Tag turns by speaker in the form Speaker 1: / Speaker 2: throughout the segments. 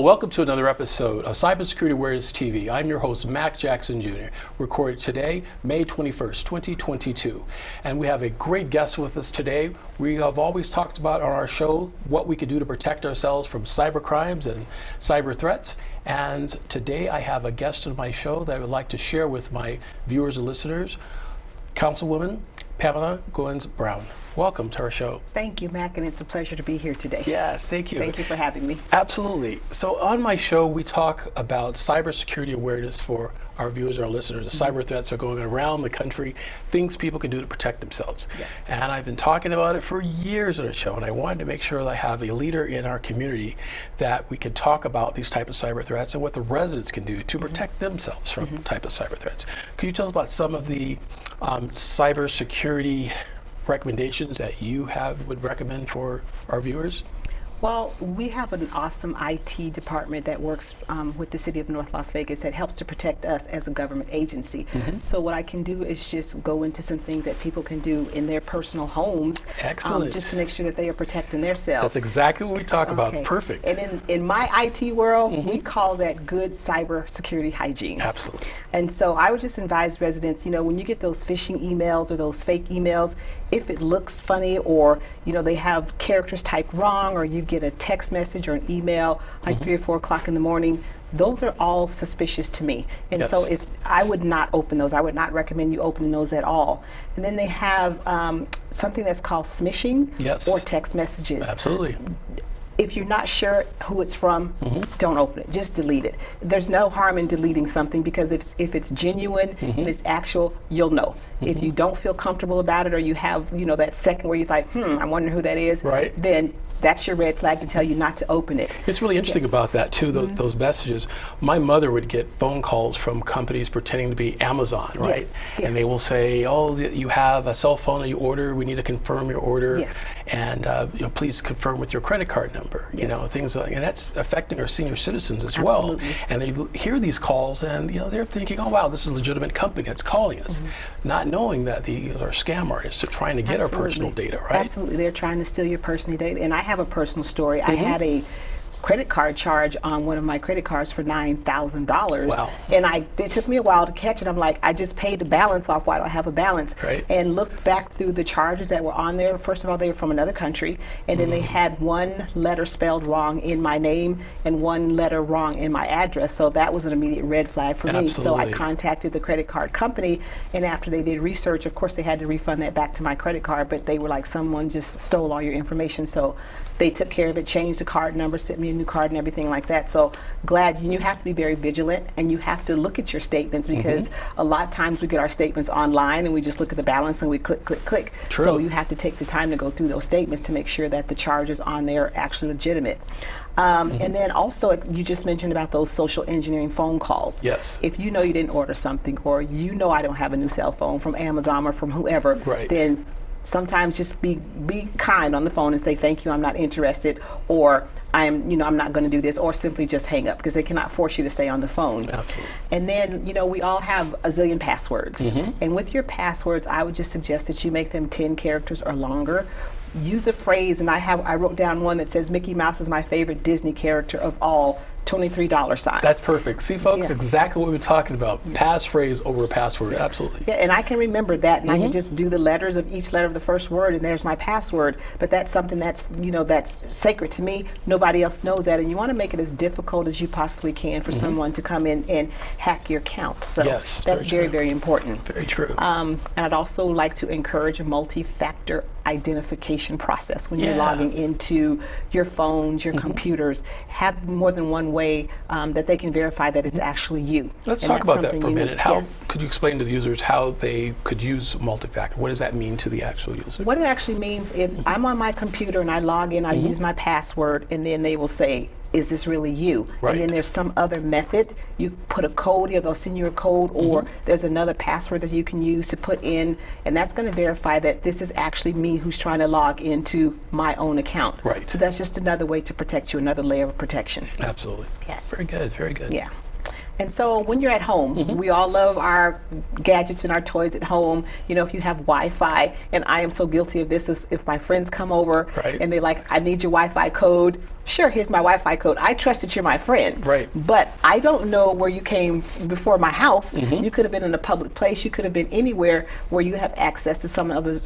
Speaker 1: welcome to another episode of Cybersecurity Awareness TV. I'm your host, Mac Jackson Jr., recorded today, May 21st, 2022. And we have a great guest with us today. We have always talked about on our show what we could do to protect ourselves from cyber crimes and cyber threats. And today I have a guest on my show that I would like to share with my viewers and listeners, Councilwoman Pamela Goynes Brown. Welcome to our show.
Speaker 2: Thank you, Mac, and it's a pleasure to be here today.
Speaker 1: Yes, thank you.
Speaker 2: Thank you for having me.
Speaker 1: Absolutely. So on my show, we talk about cybersecurity awareness for our viewers and our listeners. The cyber threats are going around the country, things people can do to protect themselves.
Speaker 2: Yes.
Speaker 1: And I've been talking about it for years on the show, and I wanted to make sure that I have a leader in our community that we can talk about these type of cyber threats and what the residents can do to protect themselves from type of cyber threats. Could you tell us about some of the cybersecurity recommendations that you would recommend for our viewers?
Speaker 2: Well, we have an awesome IT department that works with the city of North Las Vegas that helps to protect us as a government agency. So what I can do is just go into some things that people can do in their personal homes.
Speaker 1: Excellent.
Speaker 2: Just to make sure that they are protecting themselves.
Speaker 1: That's exactly what we talk about. Perfect.
Speaker 2: And in my IT world, we call that good cybersecurity hygiene.
Speaker 1: Absolutely.
Speaker 2: And so I would just advise residents, when you get those phishing emails or those fake emails, if it looks funny or, they have characters typed wrong, or you get a text message or an email like 3 or 4 o'clock in the morning, those are all suspicious to me. And so if I would not open those, I would not recommend you opening those at all. And then they have something that's called smishing or text messages.
Speaker 1: Absolutely.
Speaker 2: If you're not sure who it's from, don't open it. Just delete it. There's no harm in deleting something, because if it's genuine and it's actual, you'll know. If you don't feel comfortable about it, or you have that second where you're like, I'm wondering who that is, then that's your red flag to tell you not to open it.
Speaker 1: It's really interesting about that too, those messages. My mother would get phone calls from companies pretending to be Amazon, right? And they will say, oh, you have a cell phone that you order, we need to confirm your order, and please confirm with your credit card number, things like, and that's affecting our senior citizens as well. And they hear these calls and they're thinking, oh wow, this is a legitimate company that's calling us, not knowing that these are scam artists. They're trying to get our personal data, right? Absolutely,
Speaker 2: they're trying to steal your personal data. And I have a personal story. I had a credit card charge on one of my credit cards for $9,000.
Speaker 1: Wow.
Speaker 2: And it took me a while to catch it. I'm like, I just paid the balance off. Why do I have a balance? And looked back through the charges that were on there. First of all, they were from another country, and then they had one letter spelled wrong in my name and one letter wrong in my address. So that was an immediate red flag for me. So I contacted the credit card company, and after they did research, of course they had to refund that back to my credit card, but they were like, someone just stole all your information. So they took care of it, changed the card number, sent me a new card and everything like that. So glad. You have to be very vigilant, and you have to look at your statements, because a lot of times we get our statements online and we just look at the balance and we click, click, click.
Speaker 1: True.
Speaker 2: So you have to take the time to go through those statements to make sure that the charges on there are actually legitimate. And then also, you just mentioned about those social engineering phone calls.
Speaker 1: Yes.
Speaker 2: If you know you didn't order something, or I don't have a new cell phone from Amazon or from whoever, then sometimes just be kind on the phone and say, thank you, I'm not interested, or I'm not going to do this, or simply just hang up, because they cannot force you to stay on the phone.
Speaker 1: Absolutely.
Speaker 2: And then, we all have a zillion passwords. And with your passwords, I would just suggest that you make them 10 characters or longer. Use a phrase, and I wrote down one that says, Mickey Mouse is my favorite Disney character of all, $23 sign.
Speaker 1: That's perfect. See, folks, exactly what we're talking about. Passphrase over a password. Absolutely.
Speaker 2: Yeah, and I can remember that, and I can just do the letters of each letter of the first word, and there's my password. But that's something that's that's sacred to me. Nobody else knows that, and you want to make it as difficult as you possibly can for someone to come in and hack your account. So that's very, very important.
Speaker 1: Very true.
Speaker 2: And I'd also like to encourage a multi-factor identification process when you're logging into your phones, your computers. Have more than one way that they can verify that it's actually you.
Speaker 1: Let's talk about that for a minute. How could you explain to the users how they could use multi-factor? What does that mean to the actual user?
Speaker 2: What it actually means, if I'm on my computer and I log in, I use my password, and then they will say, is this really you? And then there's some other method. You put a code, they'll send you a code, or there's another password that you can use to put in, and that's going to verify that this is actually me who's trying to log into my own account. So that's just another way to protect you, another layer of protection.
Speaker 1: Absolutely.
Speaker 2: Yes.
Speaker 1: Very good, very good.
Speaker 2: Yeah. And so when you're at home, we all love our gadgets and our toys at home. If you have Wi-Fi, and I am so guilty of this, is if my friends come over and they're like, I need your Wi-Fi code, sure, here's my Wi-Fi code. I trust that you're my friend.
Speaker 1: Right.
Speaker 2: But I don't know where you came before my house. You could have been in a public place. You could have been anywhere where you have access to some other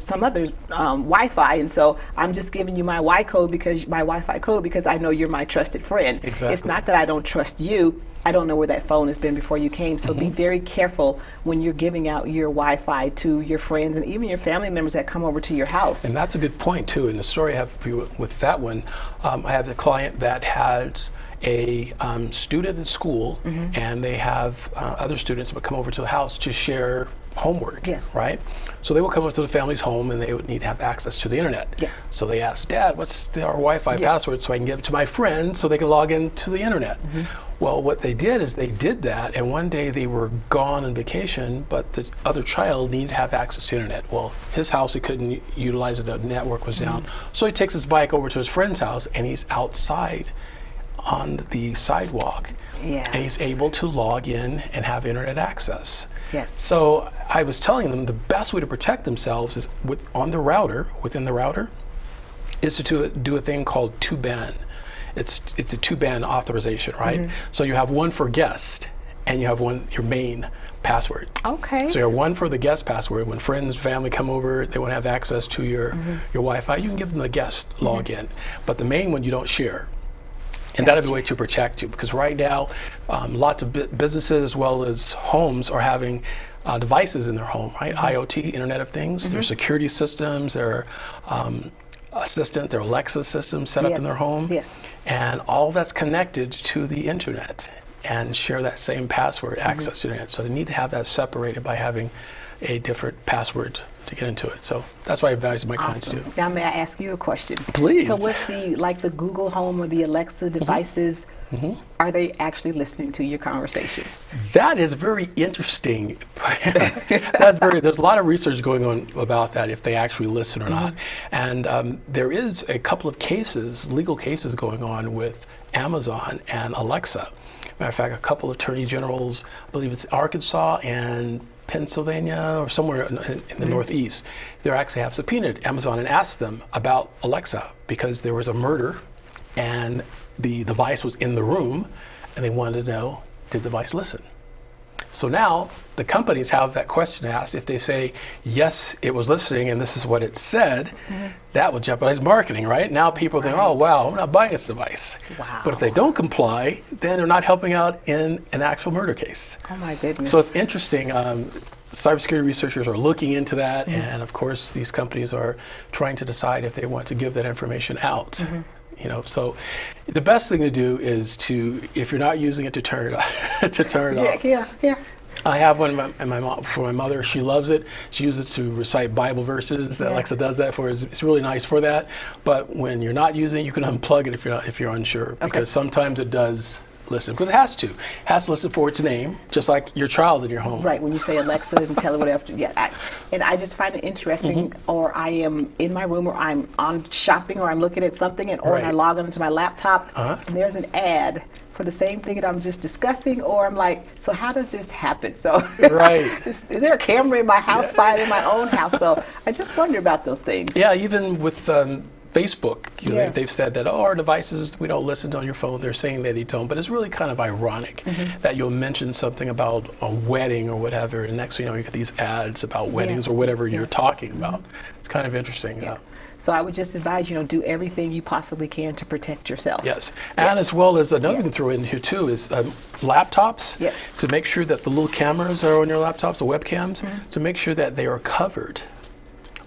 Speaker 2: Wi-Fi. And so I'm just giving you my Wi-Fi code because I know you're my trusted friend.
Speaker 1: Exactly.
Speaker 2: It's not that I don't trust you. I don't know where that phone has been before you came. So be very careful when you're giving out your Wi-Fi to your friends and even your family members that come over to your house.
Speaker 1: And that's a good point too. In the story I have for you with that one, I have a client that has a student in school, and they have other students that would come over to the house to share homework, right? So they will come over to the family's home and they would need to have access to the internet. So they ask, Dad, what's our Wi-Fi password so I can give it to my friend so they can log into the internet? Well, what they did is they did that, and one day they were gone on vacation, but the other child needed to have access to the internet. Well, his house, he couldn't utilize it, the network was down. So he takes his bike over to his friend's house and he's outside on the sidewalk, and he's able to log in and have internet access. So I was telling them the best way to protect themselves is within the router, is to do a thing called two-band. It's a two-band authorization, right? So you have one for guest, and you have your main password. So you have one for the guest password. When friends, family come over, they want to have access to your Wi-Fi, you can give them the guest login, but the main one you don't share. And that'll be a way to protect you, because right now, lots of businesses as well as homes are having devices in their home, right? IoT, Internet of Things. Their security systems, their assistant, their Alexa systems set up in their home. And all that's connected to the internet and share that same password access to the internet. So they need to have that separated by having a different password to get into it. So that's what I advise my clients do.
Speaker 2: Now, may I ask you a question?
Speaker 1: Please.
Speaker 2: So with the Google Home or the Alexa devices, are they actually listening to your conversations?
Speaker 1: That is very interesting. There's a lot of research going on about that, if they actually listen or not. And there is a couple of legal cases going on with Amazon and Alexa. Matter of fact, a couple of attorney generals, I believe it's Arkansas and Pennsylvania or somewhere in the Northeast, they actually have subpoenaed Amazon and asked them about Alexa because there was a murder and the device was in the room and they wanted to know, did the device listen? So now the companies have that question asked. If they say, yes, it was listening and this is what it said, that will jeopardize marketing, right? Now people think, oh, wow, I'm not buying this device. But if they don't comply, then they're not helping out in an actual murder case.
Speaker 2: Oh my goodness.
Speaker 1: So it's interesting. Cybersecurity researchers are looking into that, and of course these companies are trying to decide if they want to give that information out. So the best thing to do is if you're not using it, to turn it off. I have one for my mother. She loves it. She uses it to recite Bible verses. Alexa does that for her. It's really nice for that. But when you're not using it, you can unplug it if you're unsure, because sometimes it does listen, because it has to. It has to listen for its name, just like your child in your home.
Speaker 2: Right, when you say Alexa and tell it whatever. And I just find it interesting, or I am in my room, or I'm on shopping, or I'm looking at something, or I log onto my laptop, and there's an ad for the same thing that I'm just discussing, or I'm like, so how does this happen? So is there a camera in my house, spying in my own house? So I just wonder about those things.
Speaker 1: Yeah, even with Facebook, they've said that, our devices, we don't listen on your phone. They're saying that they don't, but it's really kind of ironic that you'll mention something about a wedding or whatever, and next thing you know, you get these ads about weddings or whatever you're talking about. It's kind of interesting.
Speaker 2: So I would just advise, do everything you possibly can to protect yourself.
Speaker 1: And as well as another thing to throw in here too is laptops. To make sure that the little cameras that are on your laptops, the webcams, to make sure that they are covered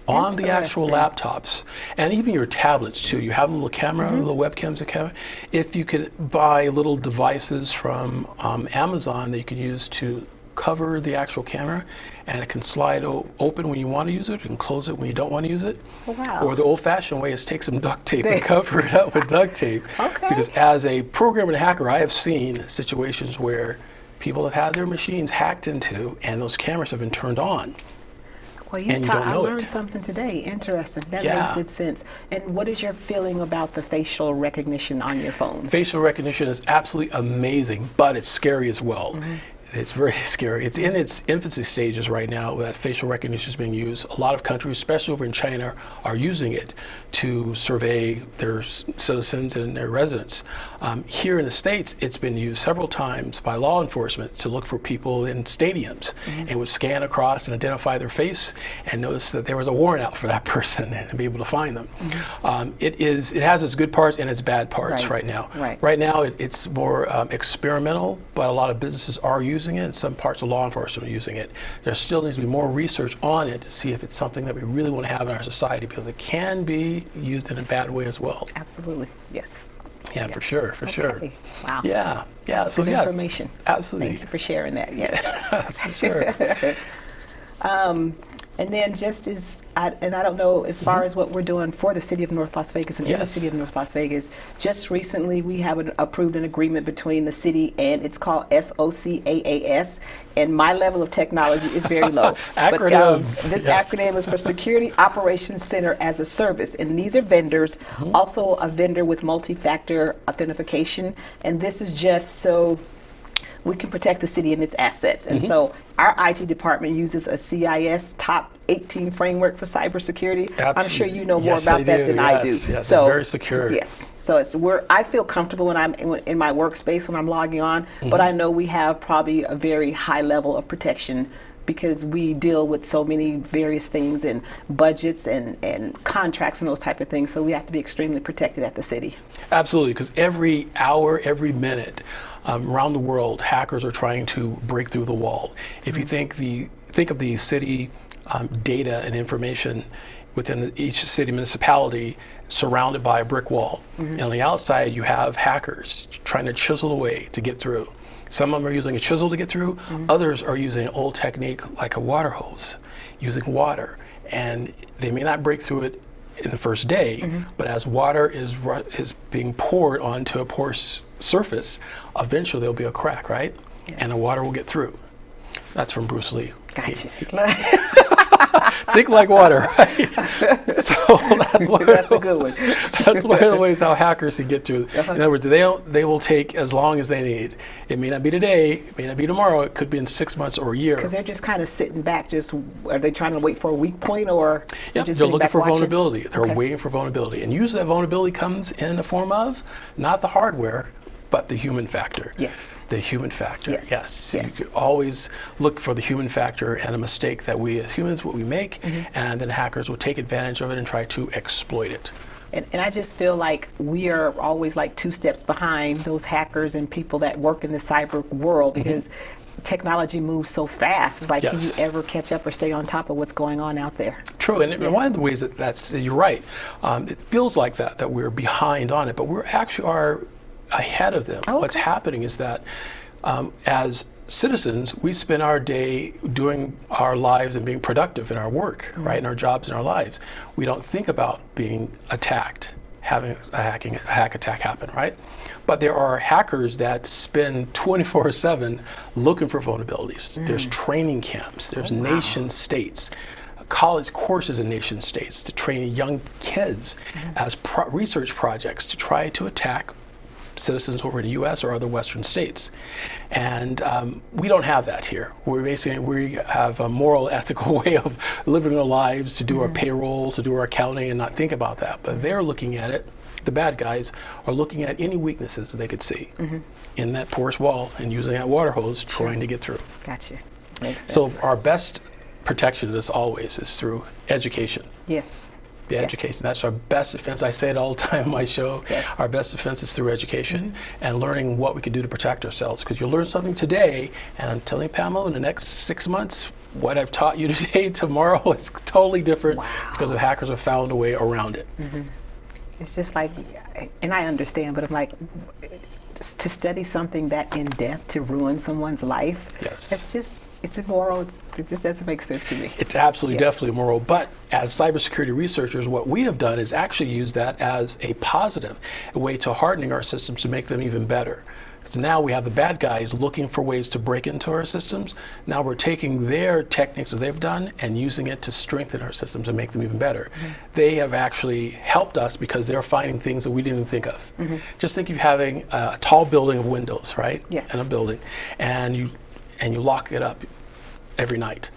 Speaker 1: on the actual laptops, and even your tablets too. You have a little camera, little webcams, if you could buy little devices from Amazon that you can use to cover the actual camera, and it can slide open when you want to use it and close it when you don't want to use it. Or the old-fashioned way is take some duct tape and cover it up with duct tape. Because as a programmer and a hacker, I have seen situations where people have had their machines hacked into and those cameras have been turned on.
Speaker 2: Well, I learned something today. Interesting. That makes good sense. And what is your feeling about the facial recognition on your phones?
Speaker 1: Facial recognition is absolutely amazing, but it's scary as well. It's very scary. It's in its infancy stages right now that facial recognition is being used. A lot of countries, especially over in China, are using it to survey their citizens and their residents. Here in the States, it's been used several times by law enforcement to look for people in stadiums and would scan across and identify their face and notice that there was a warrant out for that person and be able to find them. It has its good parts and its bad parts right now. Right now, it's more experimental, but a lot of businesses are using it, and some parts of law enforcement are using it. There still needs to be more research on it to see if it's something that we really want to have in our society, because it can be used in a bad way as well.
Speaker 2: Absolutely, yes.
Speaker 1: Yeah, for sure, for sure.
Speaker 2: Wow.
Speaker 1: Yeah, yeah.
Speaker 2: That's good information.
Speaker 1: Absolutely.
Speaker 2: Thank you for sharing that. Yes.
Speaker 1: That's for sure.
Speaker 2: And then just as, I don't know, as far as what we're doing for the city of North Las Vegas and in the city of North Las Vegas, just recently we have approved an agreement between the city and it's called SOCAAS, and my level of technology is very low.
Speaker 1: Acronyms.
Speaker 2: But, this acronym is for Security Operations Center as a Service, and these are vendors, also a vendor with multi-factor authentication, and this is just so we can protect the city and its assets. And so our IT department uses a CIS Top 18 framework for cybersecurity. I'm sure you know more about that than I do.
Speaker 1: Yes,
Speaker 2: so
Speaker 1: it's very secure.
Speaker 2: Yes. So I feel comfortable when I'm in my workspace when I'm logging on, but I know we have probably a very high level of protection because we deal with so many various things and budgets and contracts and those type of things. So we have to be extremely protected at the city. Absolutely,
Speaker 1: because every hour, every minute, around the world, hackers are trying to break through the wall. If you think of the city data and information within each city municipality surrounded by a brick wall. And on the outside, you have hackers trying to chisel away to get through. Some of them are using a chisel to get through. Others are using an old technique like a water hose, using water. And they may not break through it in the first day, but as water is being poured onto a porous surface, eventually there'll be a crack, right? Yes. And the water will get through. That's from Bruce Lee.
Speaker 2: Gotcha.
Speaker 1: Think like water, right? So that's
Speaker 2: a good one.
Speaker 1: That's one of the ways how hackers can get through. In other words, they will take as long as they need. It may not be today, it may not be tomorrow, it could be in 6 months or a year.
Speaker 2: Because they're just kind of sitting back, are they trying to wait for a weak point, or
Speaker 1: they're looking for vulnerability. They're waiting for vulnerability. And usually that vulnerability comes in the form of not the hardware, but the human factor.
Speaker 2: Yes.
Speaker 1: The human factor. Yes.
Speaker 2: So
Speaker 1: you could always look for the human factor and a mistake that we as humans, what we make, and then hackers will take advantage of it and try to exploit it.
Speaker 2: And I just feel like we are always like 2 steps behind those hackers and people that work in the cyber world, because technology moves so fast. It's like, can you ever catch up or stay on top of what's going on out there?
Speaker 1: True, and one of the ways that's, you're right, it feels like that we're behind on it, but we actually are ahead of them. What's happening is that as citizens, we spend our day doing our lives and being productive in our work, right, in our jobs and our lives. We don't think about being attacked, having a hack attack happen, right? But there are hackers that spend 24/7 looking for vulnerabilities. There's training camps, there's nation states, college courses in nation states to train young kids as research projects to try to attack citizens over in the U.S. or other Western states. And we don't have that here. We have a moral, ethical way of living our lives, to do our payroll, to do our accounting, and not think about that. But they're looking at it, the bad guys are looking at any weaknesses that they could see in that porous wall and using that water hose trying to get through.
Speaker 2: Gotcha. Makes sense.
Speaker 1: So our best protection of this always is through education.
Speaker 2: Yes.
Speaker 1: The education. That's our best defense. I say it all the time on my show. Our best defense is through education and learning what we can do to protect ourselves. Because you'll learn something today, and I'm telling you, Pamela, in the next 6 months, what I've taught you today, tomorrow, is totally different because the hackers have found a way around it.
Speaker 2: It's just like, and I understand, but I'm like, to study something that in depth to ruin someone's life, it's immoral. It just doesn't make sense to me.
Speaker 1: It's absolutely, definitely immoral. But as cybersecurity researchers, what we have done is actually use that as a positive, a way to hardening our systems to make them even better. Because now we have the bad guys looking for ways to break into our systems. Now we're taking their techniques that they've done and using it to strengthen our systems and make them even better. They have actually helped us because they're finding things that we didn't even think of. Just think of having a tall building of windows, right?
Speaker 2: Yes.
Speaker 1: In a building, and and you lock it up every night.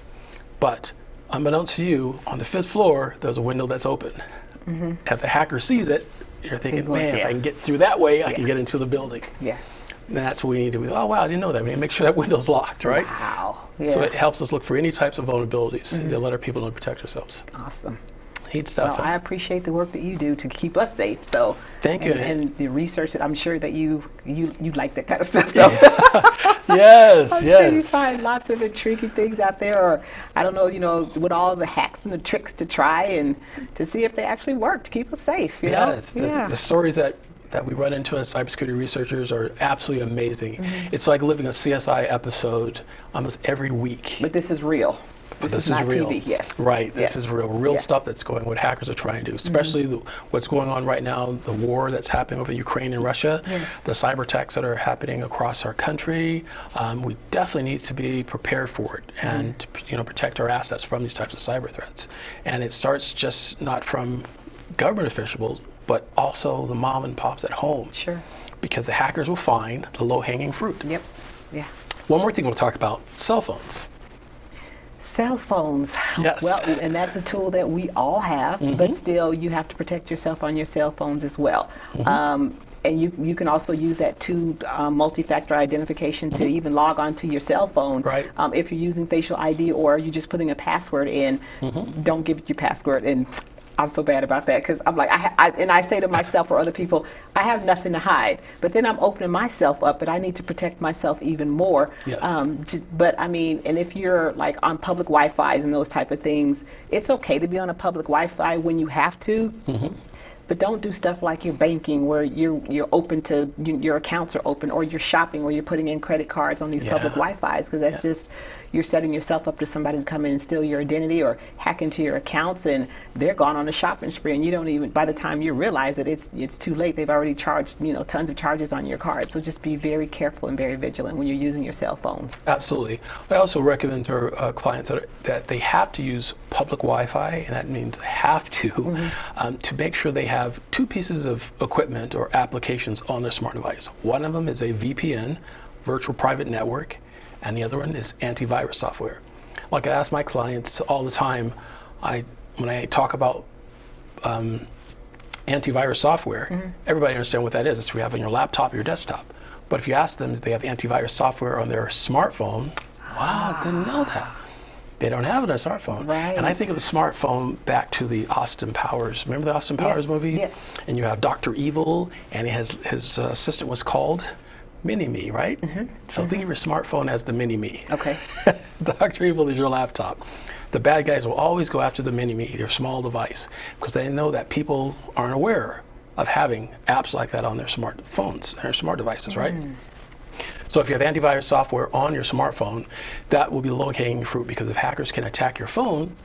Speaker 1: But unbeknownst to you, on the 5th floor, there's a window that's open. If the hacker sees it, you're thinking, man, if I can get through that way, I can get into the building.
Speaker 2: Yeah.
Speaker 1: And that's what we need to do. Oh, wow, I didn't know that. We need to make sure that window's locked, right?
Speaker 2: Wow. Yeah.
Speaker 1: So it helps us look for any types of vulnerabilities to let our people know to protect ourselves.
Speaker 2: Awesome.
Speaker 1: Neat stuff.
Speaker 2: Well, I appreciate the work that you do to keep us safe. So
Speaker 1: thank you.
Speaker 2: And the research that I'm sure that you like that kind of stuff, though.
Speaker 1: Yes,
Speaker 2: I'm sure you find lots of intriguing things out there, or I don't know, with all the hacks and the tricks to try and to see if they actually work to keep us safe. You know?
Speaker 1: The stories that we run into as cybersecurity researchers are absolutely amazing. It's like living a CSI episode almost every week.
Speaker 2: But this is real.
Speaker 1: This is
Speaker 2: not
Speaker 1: real.
Speaker 2: TV, yes.
Speaker 1: Right, this is real stuff that's going, what hackers are trying to do, especially what's going on right now, the war that's happening over Ukraine and Russia, the cyber attacks that are happening across our country. We definitely need to be prepared for it and to, protect our assets from these types of cyber threats. And it starts just not from government officials, but also the mom and pops at home.
Speaker 2: Sure.
Speaker 1: Because the hackers will find the low-hanging fruit.
Speaker 2: Yep. Yeah.
Speaker 1: One more thing we'll talk about, cell phones.
Speaker 2: Cell phones.
Speaker 1: Yes.
Speaker 2: Well, and that's a tool that we all have, but still you have to protect yourself on your cell phones as well. And you can also use that to multi-factor identification to even log onto your cell phone.
Speaker 1: Right.
Speaker 2: If you're using facial ID or you're just putting a password in, don't give it your password. And I'm so bad about that because I'm like, and I say to myself or other people, I have nothing to hide. But then I'm opening myself up, but I need to protect myself even more.
Speaker 1: Yes.
Speaker 2: But I mean, and if you're like on public Wi-Fi's and those type of things, it's okay to be on a public Wi-Fi when you have to. But don't do stuff like your banking where you're open to, your accounts are open, or you're shopping where you're putting in credit cards on these public Wi-Fi's, because that's just, you're setting yourself up to somebody to come in and steal your identity or hack into your accounts, and they're gone on a shopping spree, and you don't even, by the time you realize it, it's too late. They've already charged, tons of charges on your card. So just be very careful and very vigilant when you're using your cell phones.
Speaker 1: Absolutely. I also recommend to our clients that they have to use public Wi-Fi, and that means have to make sure they have 2 pieces of equipment or applications on their smart device. One of them is a VPN, virtual private network, and the other one is antivirus software. Like I ask my clients all the time, when I talk about antivirus software, everybody understands what that is. It's what you have on your laptop or your desktop. But if you ask them if they have antivirus software on their smartphone, wow, I didn't know that. They don't have it on their smartphone.
Speaker 2: Right.
Speaker 1: And I think of the smartphone back to the Austin Powers. Remember the Austin Powers movie?
Speaker 2: Yes.
Speaker 1: And you have Dr. Evil, and his assistant was called Mini-Me, right? So think of your smartphone as the Mini-Me.
Speaker 2: Okay.
Speaker 1: Dr. Evil is your laptop. The bad guys will always go after the Mini-Me, their small device, because they know that people aren't aware of having apps like that on their smartphones, their smart devices, right? So if you have antivirus software on your smartphone, that will be low-hanging fruit, because if hackers can attack your phone,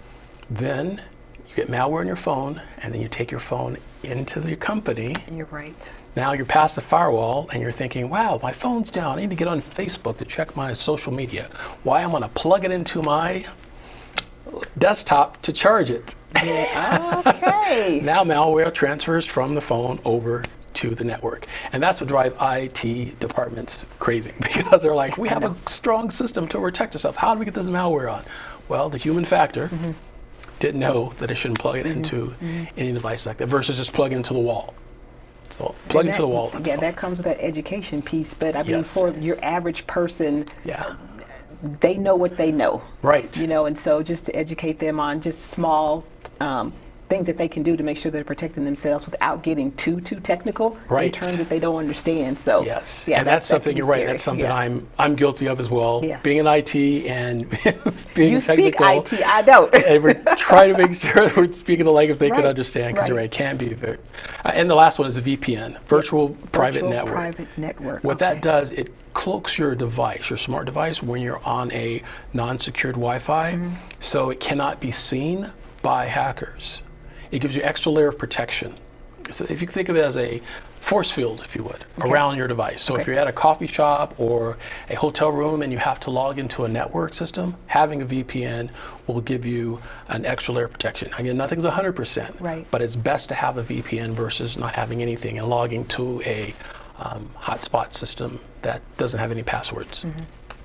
Speaker 1: then you get malware on your phone, and then you take your phone into your company.
Speaker 2: You're right.
Speaker 1: Now you're past the firewall and you're thinking, wow, my phone's down. I need to get on Facebook to check my social media. Why? I'm going to plug it into my desktop to charge it.
Speaker 2: Okay.
Speaker 1: Now malware transfers from the phone over to the network. And that's what drives IT departments crazy, because they're like, we have a strong system to protect ourselves. How do we get this malware on? Well, the human factor didn't know that it shouldn't plug it into any device like that versus just plug it into the wall. So plug into the wall.
Speaker 2: Yeah, that comes with that education piece. But I mean, for your average person, they know what they know. Right. And so just to educate them on just small things that they can do to make sure they're protecting themselves without getting too technical in terms that they don't understand. So
Speaker 1: and that's something, you're right, that's something I'm guilty of as well. Being in IT and being
Speaker 2: you
Speaker 1: technical.
Speaker 2: Speak IT, I don't.
Speaker 1: And we're trying to make sure that we're speaking the language they can understand, because you're right, it can be very. And the last one is a VPN, virtual private network. What that does, it cloaks your device, your smart device, when you're on a non-secured Wi-Fi, so it cannot be seen by hackers. It gives you extra layer of protection. So if you think of it as a force field, if you would, around your device. So if you're at a coffee shop or a hotel room and you have to log into a network system, having a VPN will give you an extra layer of protection. Again, nothing's 100%, but it's best to have a VPN versus not having anything and logging to a hotspot system that doesn't have any passwords.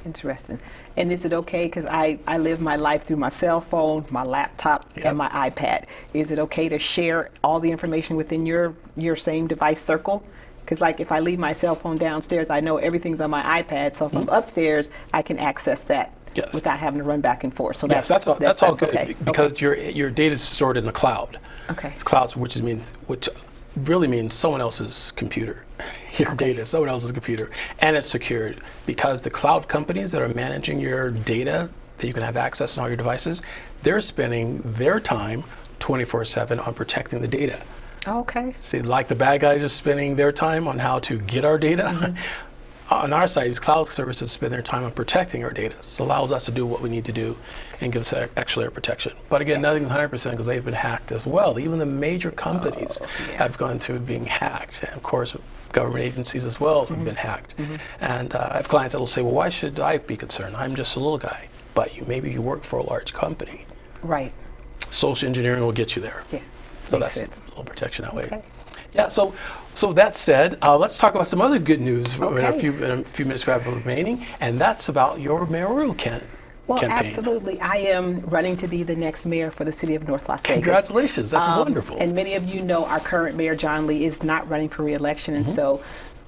Speaker 2: Interesting. And is it okay, because I live my life through my cell phone, my laptop, and my iPad. Is it okay to share all the information within your same device circle? Because like if I leave my cell phone downstairs, I know everything's on my iPad, so if I'm upstairs, I can access that without having to run back and forth. So
Speaker 1: that's all good,
Speaker 2: okay.
Speaker 1: because your data is stored in the cloud.
Speaker 2: Okay.
Speaker 1: Clouds, which really means someone else's computer. Your data is someone else's computer, and it's secured because the cloud companies that are managing your data that you can have access on all your devices, they're spending their time 24/7 on protecting the data.
Speaker 2: Okay.
Speaker 1: See, like the bad guys are spending their time on how to get our data. On our side, these cloud services spend their time on protecting our data. So it allows us to do what we need to do and gives us extra layer of protection. But again, nothing 100% because they've been hacked as well. Even the major companies have gone through being hacked. And of course, government agencies as well have been hacked. And I have clients that will say, well, why should I be concerned? I'm just a little guy. But maybe you work for a large company.
Speaker 2: Right.
Speaker 1: Social engineering will get you there.
Speaker 2: Yeah.
Speaker 1: So that's a little protection that way.
Speaker 2: Okay.
Speaker 1: Yeah, so that said, let's talk about some other good news in a few minutes we have remaining, and that's about your mayoral campaign.
Speaker 2: Well, absolutely. I am running to be the next mayor for the city of North Las Vegas.
Speaker 1: Congratulations, that's wonderful.
Speaker 2: And many of you know our current mayor, John Lee, is not running for re-election, and so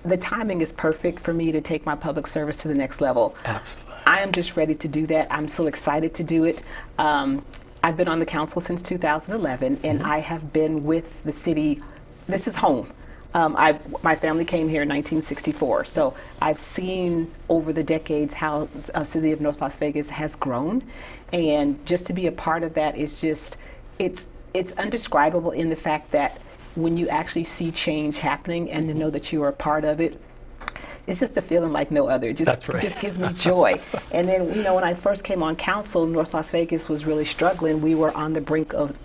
Speaker 2: the timing is perfect for me to take my public service to the next level.
Speaker 1: Absolutely.
Speaker 2: I am just ready to do that. I'm so excited to do it. I've been on the council since 2011, and I have been with the city. This is home. My family came here in 1964, so I've seen over the decades how the city of North Las Vegas has grown, and just to be a part of that is just, it's undescribable in the fact that when you actually see change happening and to know that you are a part of it, it's just a feeling like no other. It just gives me joy. And then, when I first came on council, North Las Vegas was really struggling. We were on the brink of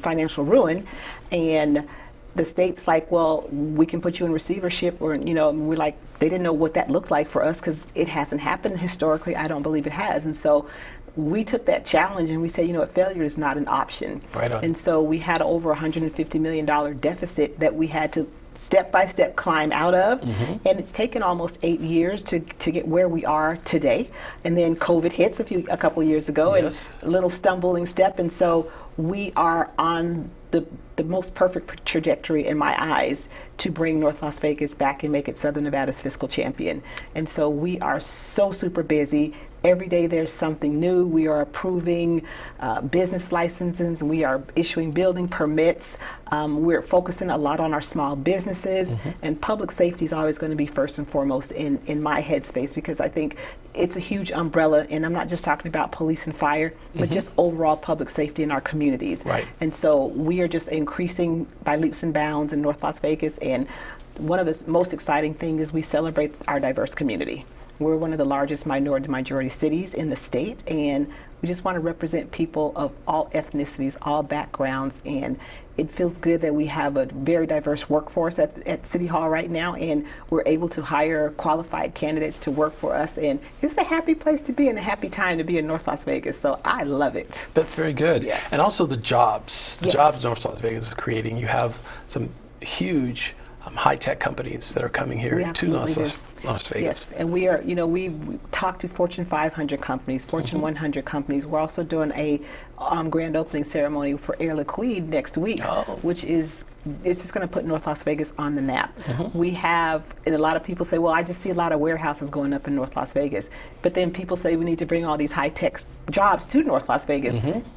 Speaker 2: financial ruin, and the state's like, well, we can put you in receivership, or, we're like, they didn't know what that looked like for us because it hasn't happened historically. I don't believe it has. And so we took that challenge and we said, failure is not an option. Right on. And so we had over $150 million deficit that we had to step by step climb out of, and it's taken almost 8 years to get where we are today. And then COVID hits a couple years ago, and a little stumbling step, and so we are on the most perfect trajectory in my eyes to bring North Las Vegas back and make it Southern Nevada's fiscal champion. And so we are so super busy. Every day there's something new. We are approving business licenses, and we are issuing building permits. We're focusing a lot on our small businesses, and public safety is always going to be first and foremost in my headspace, because I think it's a huge umbrella, and I'm not just talking about police and fire, but just overall public safety in our communities. Right. And so we are just increasing by leaps and bounds in North Las Vegas, and one of the most exciting things is we celebrate our diverse community. We're one of the largest minority cities in the state, and we just want to represent people of all ethnicities, all backgrounds, and it feels good that we have a very diverse workforce at City Hall right now, and we're able to hire qualified candidates to work for us, and it's a happy place to be and a happy time to be in North Las Vegas, so I love it.
Speaker 1: That's very good. Yes. And also the jobs North Las Vegas is creating. You have some huge high-tech companies that are coming here to Las Vegas.
Speaker 2: Yes, and we are, we talked to Fortune 500 companies, Fortune 100 companies. We're also doing a grand opening ceremony for Air Liquide next week, which is, it's just going to put North Las Vegas on the map. We have, and a lot of people say, well, I just see a lot of warehouses going up in North Las Vegas. But then people say we need to bring all these high-tech jobs to North Las Vegas.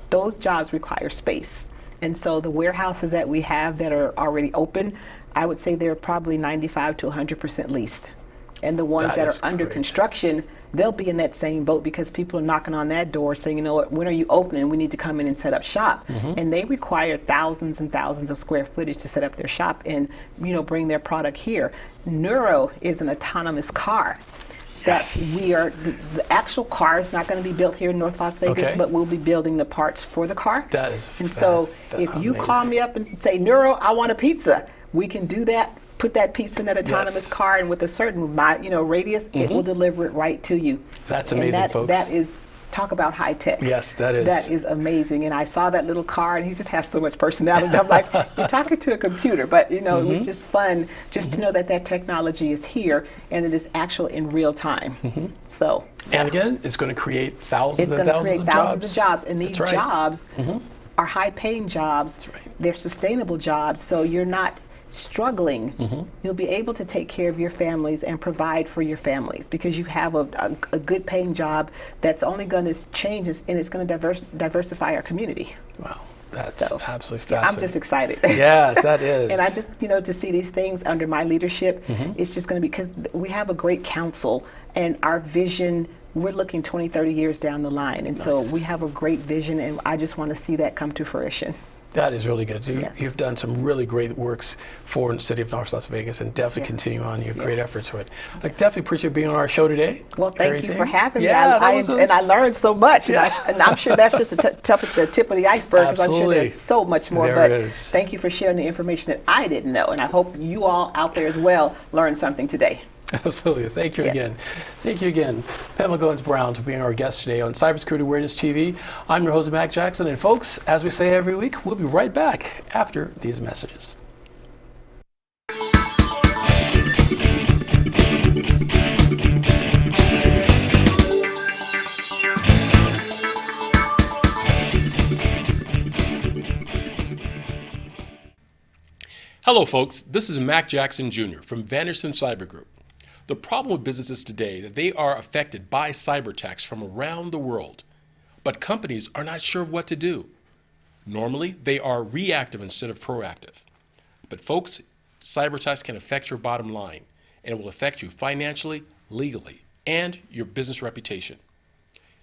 Speaker 2: Those jobs require space. And so the warehouses that we have that are already open, I would say they're probably 95 to 100% leased. And the ones that are under construction, they'll be in that same boat, because people are knocking on that door saying, what, when are you opening? We need to come in and set up shop. And they require thousands and thousands of square footage to set up their shop and, bring their product here. Neuro is an autonomous car. That the actual car is not going to be built here in North Las Vegas, but we'll be building the parts for the car.
Speaker 1: That is
Speaker 2: And so if you call me up and say, Neuro, I want a pizza, we can do that. Put that pizza in that autonomous car, and with a certain radius, it will deliver it right to you.
Speaker 1: That's amazing, folks.
Speaker 2: That is talk about high tech.
Speaker 1: Yes, that is.
Speaker 2: That is amazing. And I saw that little car, and he just has so much personality. I'm like, you're talking to a computer, but it was just fun just to know that that technology is here and it is actual in real time. So.
Speaker 1: And again, it's going to create thousands
Speaker 2: and thousands of jobs. And these jobs are high-paying jobs. They're sustainable jobs, so you're not struggling. You'll be able to take care of your families and provide for your families because you have a good paying job that's only going to change and it's going to diversify our community.
Speaker 1: Wow. That's absolutely fascinating.
Speaker 2: I'm just excited.
Speaker 1: Yes, that is.
Speaker 2: And I just, to see these things under my leadership, it's just going to be, because we have a great council and our vision, we're looking 20, 30 years down the line. And so we have a great vision, and I just want to see that come to fruition.
Speaker 1: That is really good. You've done some really great works for the city of North Las Vegas, and definitely continue on your great efforts with it. I definitely appreciate being on our show today.
Speaker 2: Well, thank you for having me. And I learned so much, and I'm sure that's just the tip of the iceberg, because I'm sure there's so much more. Thank you for sharing the information that I didn't know, and I hope you all out there as well learned something today.
Speaker 1: Absolutely. Thank you again. Thank you again, Pamela Goynes-Brown, for being our guest today on Cybersecurity Awareness TV. I'm your host, Mac Jackson. And folks, as we say every week, we'll be right back after these messages. Hello, folks. This is Mac Jackson Jr. from Vanderson Cyber Group. The problem with businesses today is that they are affected by cyber attacks from around the world, but companies are not sure of what to do. Normally, they are reactive instead of proactive. But folks, cyber attacks can affect your bottom line, and it will affect you financially, legally, and your business reputation.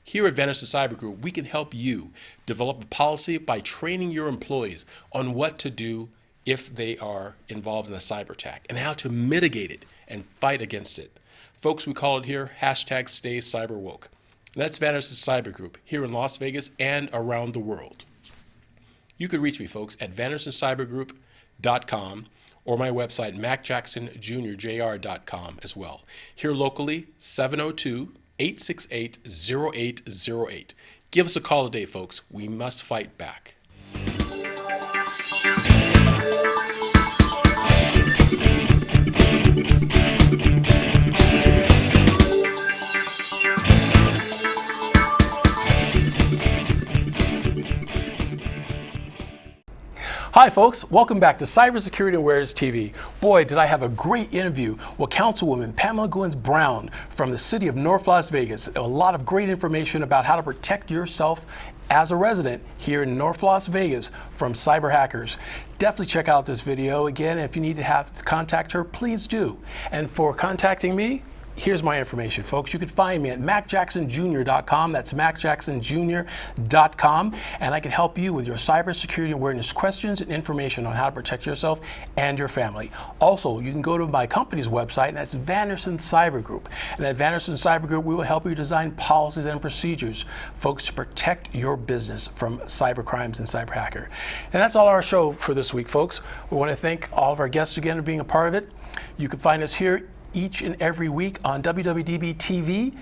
Speaker 1: Here at Vanderson Cyber Group, we can help you develop a policy by training your employees on what to do if they are involved in a cyber attack and how to mitigate it and fight against it. Folks, we call it here #StayCyberWoke. And that's Vanderson Cyber Group here in Las Vegas and around the world. You can reach me, folks, at vandersoncybergroup.com or my website, macjacksonjrjr.com as well. Here locally, 702-868-0808. Give us a call today, folks. We must fight back. Hi folks, welcome back to Cybersecurity Awareness TV. Boy, did I have a great interview with Councilwoman Pamela Goynes-Brown from the city of North Las Vegas. A lot of great information about how to protect yourself as a resident here in North Las Vegas from cyber hackers. Definitely check out this video. Again, if you need to contact her, please do. And for contacting me, here's my information, folks. You can find me at macjacksonjr.com. That's macjacksonjr.com. And I can help you with your cybersecurity awareness questions and information on how to protect yourself and your family. Also, you can go to my company's website, and that's Vanderson Cyber Group. And at Vanderson Cyber Group, we will help you design policies and procedures, folks, to protect your business from cyber crimes and cyber hacker. And that's all our show for this week, folks. We want to thank all of our guests again for being a part of it. You can find us here each and every week on WWDB TV,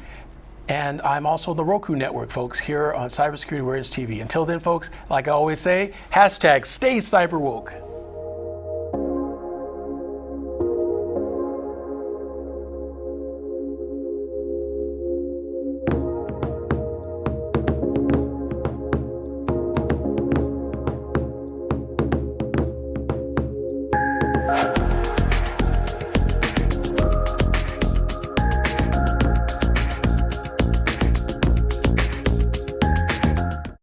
Speaker 1: and I'm also on the Roku network, folks, here on Cybersecurity Awareness TV. Until then, folks, like I always say, #StayCyberWoke.